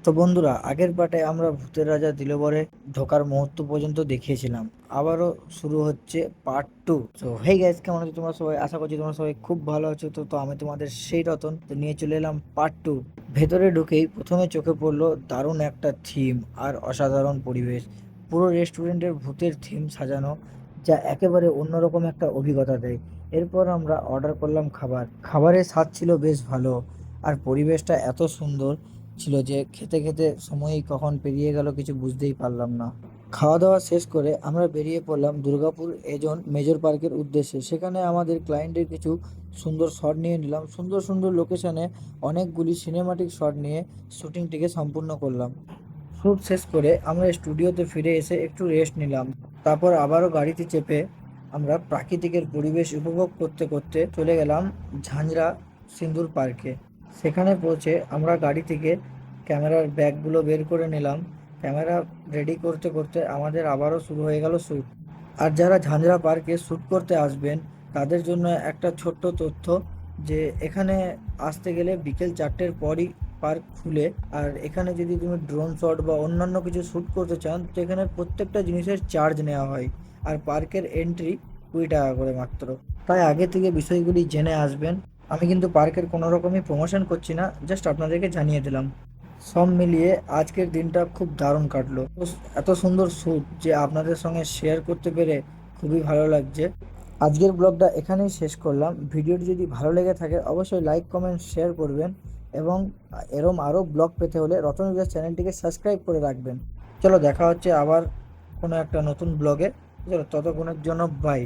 তো বন্ধুরা, আগের পার্টে আমরা ভূতের রাজা দিলবরে ঢোকার মুহূর্ত পর্যন্ত দেখিয়েছিলাম। আবারও শুরু হচ্ছে পার্ট 2। তো হেই গাইস, কেমন আছো তোমরা সবাই? আশা করছি তোমরা সবাই খুব ভালো আছো। তো আমি তোমাদের সেই রতন তো নিয়ে চলে এলাম পার্ট 2। ভেতরে ঢুকেই প্রথমে চোখে পড়লো দারুণ একটা থিম আর অসাধারণ পরিবেশ। পুরো রেস্টুরেন্টের ভূতের থিম সাজানো, যা একেবারে অন্যরকম একটা অভিজ্ঞতা দেয়। এরপর আমরা অর্ডার করলাম খাবার। খাবারের স্বাদ ছিল বেশ ভালো, আর পরিবেশটা এত সুন্দর ছিল যে খেতে খেতে সময়ই কখন পেরিয়ে গেল কিছু বুঝতেই পারলাম না। খাওয়া দাওয়া শেষ করে আমরা বেরিয়ে পড়লাম দুর্গাপুর এজন মেজর পার্কের উদ্দেশ্যে। সেখানে আমাদের ক্লায়েন্টের কিছু সুন্দর শট নিয়ে নিলাম। সুন্দর সুন্দর লোকেশনে অনেকগুলি সিনেমাটিক শট নিয়ে শুটিংটিকে সম্পূর্ণ করলাম। শ্যুট শেষ করে আমরা স্টুডিওতে ফিরে এসে একটু রেস্ট নিলাম। তারপর আবারও গাড়িতে চেপে আমরা প্রাকৃতিকের পরিবেশ উপভোগ করতে করতে চলে গেলাম ঝাঁঝরা সিন্দুর পার্কে। সেখানে পৌঁছে আমরা গাড়ি থেকে ক্যামেরার ব্যাগগুলো বের করে নিলাম। ক্যামেরা রেডি করতে করতে আমাদের আবারও শুরু হয়ে গেল শ্যুট। আর যারা ঝাঁঝরা পার্কে শ্যুট করতে আসবেন, তাদের জন্য একটা ছোট্ট তথ্য, যে এখানে আসতে গেলে বিকেল 4টের পরই পার্ক খুলে। আর এখানে যদি তুমি ড্রোন শট বা অন্যান্য কিছু শ্যুট করতে চান, তো এখানে প্রত্যেকটা জিনিসের চার্জ নেওয়া হয়। আর পার্কের এন্ট্রি 20 টাকা করে মাত্র। তাই আগে থেকে বিষয়গুলি জেনে আসবেন। আমি কিন্তু পার্কের কোনো রকমই প্রমোশন করছি না, জাস্ট আপনাদেরকে জানিয়ে দিলাম। সব মিলিয়ে আজকের দিনটা খুব দারুণ কাটলো। এত সুন্দর শ্যুট যে আপনাদের সঙ্গে শেয়ার করতে পেরে খুবই ভালো লাগছে। আজকের ব্লগটা এখানেই শেষ করলাম। ভিডিওটি যদি ভালো লেগে থাকে অবশ্যই লাইক কমেন্ট শেয়ার করবেন, এবং এরম আরও ব্লগ পেতে হলে রতন ভিডিওস চ্যানেলটিকে সাবস্ক্রাইব করে রাখবেন। চলো, দেখা হচ্ছে আবার কোনো একটা নতুন ব্লগে। চলো, ততক্ষণের জন্য বাই।